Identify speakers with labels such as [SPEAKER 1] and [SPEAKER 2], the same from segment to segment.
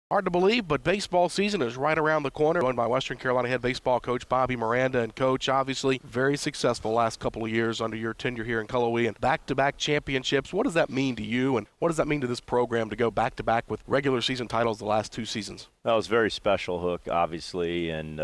[SPEAKER 1] Hard to believe, but baseball season is right around the corner. Joined by Western Carolina head baseball coach Bobby Miranda. And Coach, obviously very successful last couple of years under your tenure here in Cullowhee and back-to-back championships. What does that mean to you, and what does that mean to this program to go back-to-back with regular season titles the last 2 seasons?
[SPEAKER 2] That was very special, Hook, obviously, and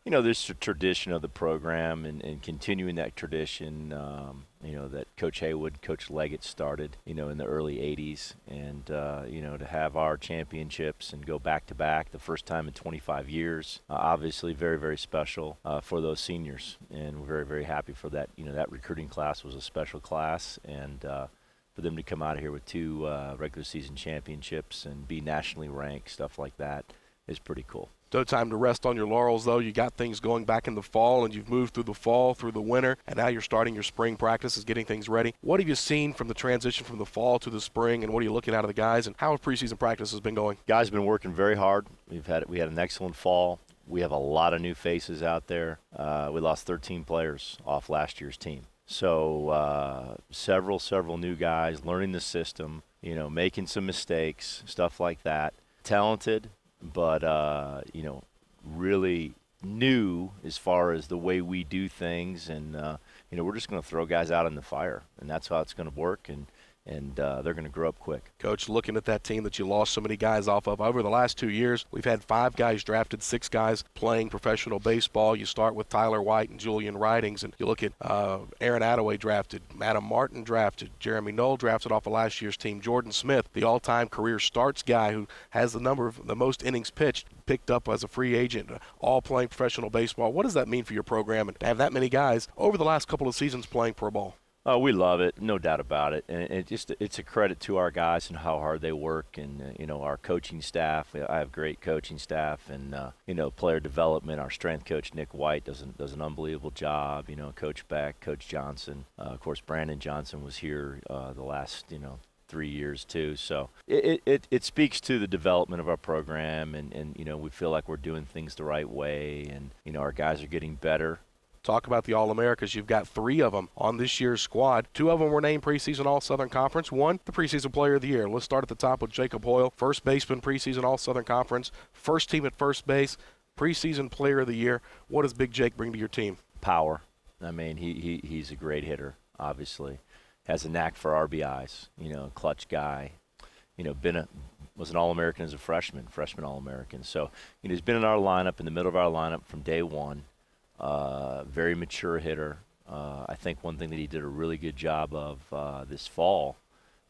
[SPEAKER 2] there's a tradition of the program and continuing that tradition, that Coach Haywood, Coach Leggett started, in the early 80s, and, to have our championships and go back-to-back the first time in 25 years, obviously very, very special for those seniors, and we're very, very happy for that. That recruiting class was a special class, and for them to come out of here with 2 regular season championships and be nationally ranked, stuff like that, is pretty cool.
[SPEAKER 1] No time to rest on your laurels, though. You got things going back in the fall, and you've moved through the fall, through the winter, and now you're starting your spring practices, getting things ready. What have you seen from the transition from the fall to the spring, and what are you looking out of the guys, and how have preseason practices been going?
[SPEAKER 2] Guys have been working very hard. We had an excellent fall. We have a lot of new faces out there. We lost 13 players off last year's team. So several new guys learning the system, making some mistakes, stuff like that. Talented, but really new as far as the way we do things, and we're just going to throw guys out in the fire, and that's how it's going to work, and they're going to grow up quick.
[SPEAKER 1] Coach, looking at that team that you lost so many guys off of, over the last 2 years, we've had 5 guys drafted, 6 guys playing professional baseball. You start with Tyler White and Julian Ridings, and you look at Aaron Attaway drafted, Adam Martin drafted, Jeremy Knoll drafted off of last year's team, Jordan Smith, the all-time career starts guy who has the most innings pitched, picked up as a free agent, all playing professional baseball. What does that mean for your program, and to have that many guys over the last couple of seasons playing pro ball?
[SPEAKER 2] Oh, we love it, no doubt about it, and it's a credit to our guys and how hard they work, and our coaching staff. I have great coaching staff, and player development. Our strength coach Nick White does an unbelievable job. Coach Beck, Coach Johnson, of course Brandon Johnson was here the last 3 years too. So it speaks to the development of our program, and we feel like we're doing things the right way, and our guys are getting better.
[SPEAKER 1] Talk about the All-Americas. You've got 3 of them on this year's squad. 2 of them were named preseason All-Southern Conference. 1, the preseason player of the year. Let's start at the top with Jacob Hoyle, first baseman, preseason All-Southern Conference, first team at first base, preseason player of the year. What does Big Jake bring to your team?
[SPEAKER 2] Power. I mean, he's a great hitter, obviously. Has a knack for RBIs, clutch guy. Was an All-American as a freshman All-American. So, he's been in our lineup, in the middle of our lineup from day one. Very mature hitter. I think one thing that he did a really good job of this fall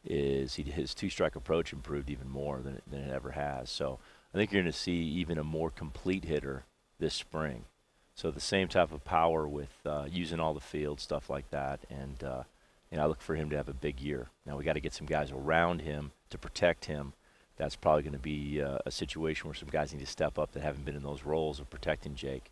[SPEAKER 2] is his 2-strike approach improved even more than it ever has. So I think you're going to see even a more complete hitter this spring. So the same type of power with using all the field, stuff like that, and I look for him to have a big year. Now we got to get some guys around him to protect him. That's probably going to be a situation where some guys need to step up that haven't been in those roles of protecting Jake.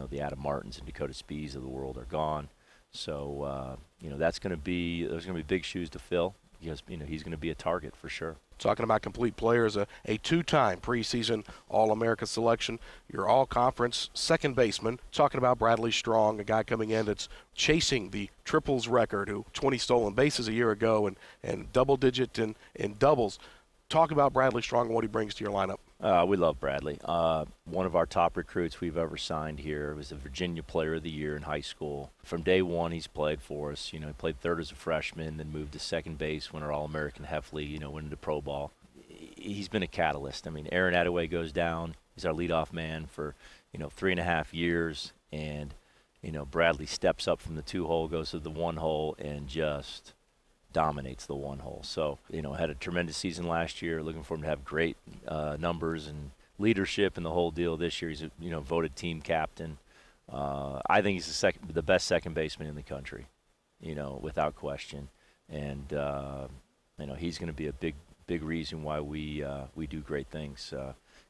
[SPEAKER 2] The Adam Martins and Dakota Spees of the world are gone. So, there's going to be big shoes to fill because, he's going to be a target for sure.
[SPEAKER 1] Talking about complete players, a 2-time preseason All-America selection, your all-conference second baseman. Talking about Bradley Strong, a guy coming in that's chasing the triples record, who 20 stolen bases a year ago and double-digit in doubles. Talk about Bradley Strong and what he brings to your lineup.
[SPEAKER 2] We love Bradley. One of our top recruits we've ever signed here. Was the Virginia Player of the Year in high school. From day one, he's played for us. He played third as a freshman, then moved to second base, won our All-American Heffley, went into pro ball. He's been a catalyst. I mean, Aaron Attaway goes down. He's our leadoff man for, 3.5 years. And, Bradley steps up from the 2-hole, goes to the 1-hole, and just dominates the 1-hole. So, had a tremendous season last year. Looking for him to have great numbers and leadership and the whole deal this year. He's voted team captain. I think he's the best second baseman in the country, without question. And he's going to be a big reason why we do great things.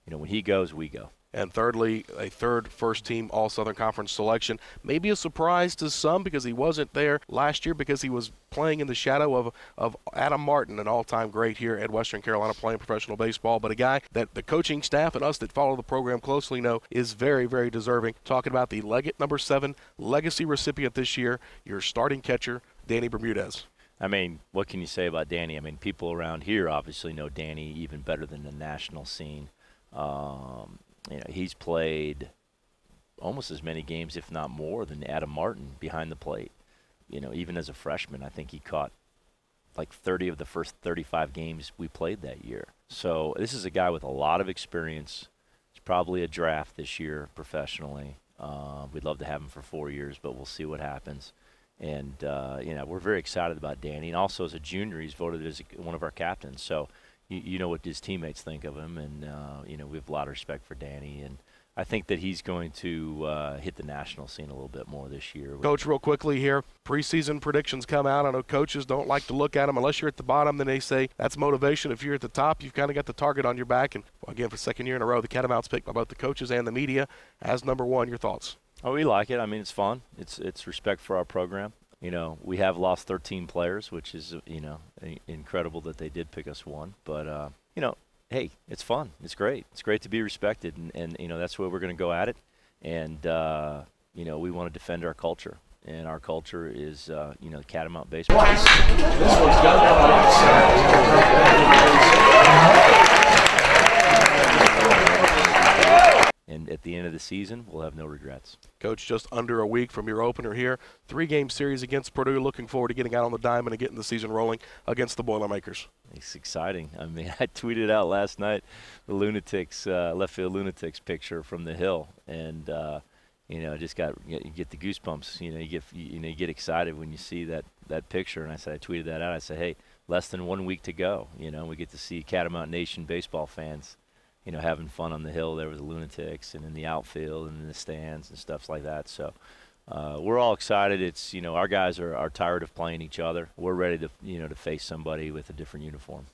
[SPEAKER 2] When he goes, we go.
[SPEAKER 1] And thirdly, a third first-team All-Southern Conference selection. Maybe a surprise to some because he wasn't there last year because he was playing in the shadow of Adam Martin, an all-time great here at Western Carolina playing professional baseball, but a guy that the coaching staff and us that follow the program closely know is very, very deserving. Talking about the Leggett #7 legacy recipient this year, your starting catcher, Danny Bermudez.
[SPEAKER 2] I mean, what can you say about Danny? I mean, people around here obviously know Danny even better than the national scene. He's played almost as many games, if not more, than Adam Martin behind the plate. Even as a freshman, I think he caught like 30 of the first 35 games we played that year. So this is a guy with a lot of experience. It's probably a draft this year professionally. We'd love to have him for 4 years, but we'll see what happens. And, we're very excited about Danny. And also as a junior, he's voted as one of our captains. So you know what his teammates think of him. And, we have a lot of respect for Danny. And I think that he's going to hit the national scene a little bit more this year.
[SPEAKER 1] Coach, real quickly here, preseason predictions come out. I know coaches don't like to look at them unless you're at the bottom. Then they say that's motivation. If you're at the top, you've kind of got the target on your back. And, again, for the second year in a row, the Catamounts picked by both the coaches and the media as number one. Your thoughts?
[SPEAKER 2] Oh, we like it. I mean, it's fun. It's respect for our program. We have lost 13 players, which is, incredible that they did pick us one. But, hey, it's fun. It's great. It's great to be respected, and that's where we're going to go at it. And, we want to defend our culture. And our culture is, Catamount baseball. And at the end of the season, we'll have no regrets.
[SPEAKER 1] Coach, just under a week from your opener here, 3-game series against Purdue. Looking forward to getting out on the diamond and getting the season rolling against the Boilermakers.
[SPEAKER 2] It's exciting. I mean, I tweeted out last night the Lunatics, left field Lunatics picture from the hill, and you get the goosebumps. You get excited when you see that picture. And I tweeted that out. I said, hey, less than 1 week to go. We get to see Catamount Nation baseball fans, having fun on the hill there with the Lunatics and in the outfield and in the stands and stuff like that. So we're all excited. It's, our guys are tired of playing each other. We're ready to, to face somebody with a different uniform.